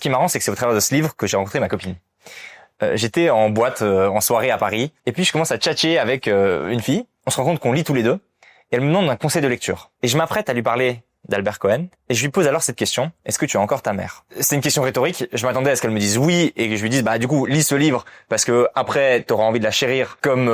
qui est marrant, c'est que c'est au travers de ce livre que j'ai rencontré ma copine. J'étais en boîte, en soirée à Paris, et puis je commence à tchatcher avec une fille. On se rend compte qu'on lit tous les deux, et elle me demande un conseil de lecture. Et je m'apprête à lui parler d'Albert Cohen, et je lui pose alors cette question: est-ce que tu as encore ta mère? C'est une question rhétorique. Je m'attendais à ce qu'elle me dise oui, et que je lui dise du coup lis ce livre parce que après t'auras envie de la chérir comme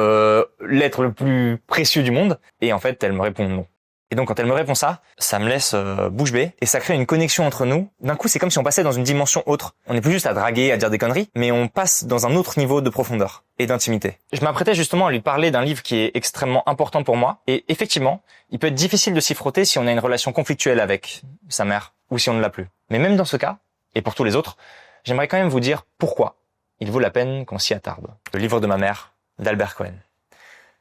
l'être le plus précieux du monde. Et en fait, elle me répond non. Et donc quand elle me répond ça me laisse bouche bée, et ça crée une connexion entre nous. D'un coup, c'est comme si on passait dans une dimension autre. On n'est plus juste à draguer, à dire des conneries, mais on passe dans un autre niveau de profondeur et d'intimité. Je m'apprêtais justement à lui parler d'un livre qui est extrêmement important pour moi, et effectivement, il peut être difficile de s'y frotter si on a une relation conflictuelle avec sa mère, ou si on ne l'a plus. Mais même dans ce cas, et pour tous les autres, j'aimerais quand même vous dire pourquoi il vaut la peine qu'on s'y attarde. Le livre de ma mère, d'Albert Cohen.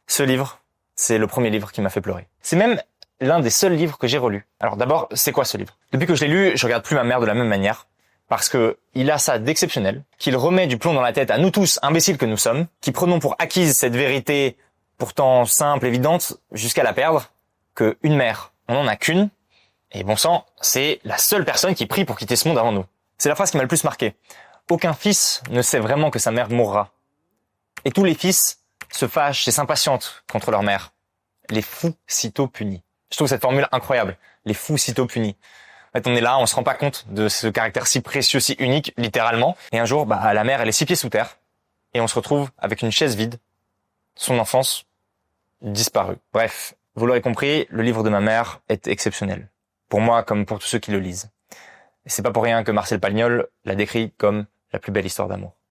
Ce livre, c'est le premier livre qui m'a fait pleurer. C'est même l'un des seuls livres que j'ai relus. Alors d'abord, c'est quoi ce livre? Depuis que je l'ai lu, je regarde plus ma mère de la même manière, parce que il a ça d'exceptionnel, qu'il remet du plomb dans la tête à nous tous, imbéciles que nous sommes, qui prenons pour acquise cette vérité pourtant simple, évidente, jusqu'à la perdre, que une mère, on n'en a qu'une, et bon sang, c'est la seule personne qui prie pour quitter ce monde avant nous. C'est la phrase qui m'a le plus marqué. Aucun fils ne sait vraiment que sa mère mourra. Et tous les fils se fâchent et s'impatientent contre leur mère. Les fous sitôt punis. Je trouve cette formule incroyable. Les fous sitôt punis. En fait, on est là, on se rend pas compte de ce caractère si précieux, si unique, littéralement. Et un jour, la mère, elle est 6 pieds sous terre. Et on se retrouve avec une chaise vide. Son enfance disparue. Bref, vous l'aurez compris, le livre de ma mère est exceptionnel. Pour moi, comme pour tous ceux qui le lisent. Et c'est pas pour rien que Marcel Pagnol l'a décrit comme la plus belle histoire d'amour.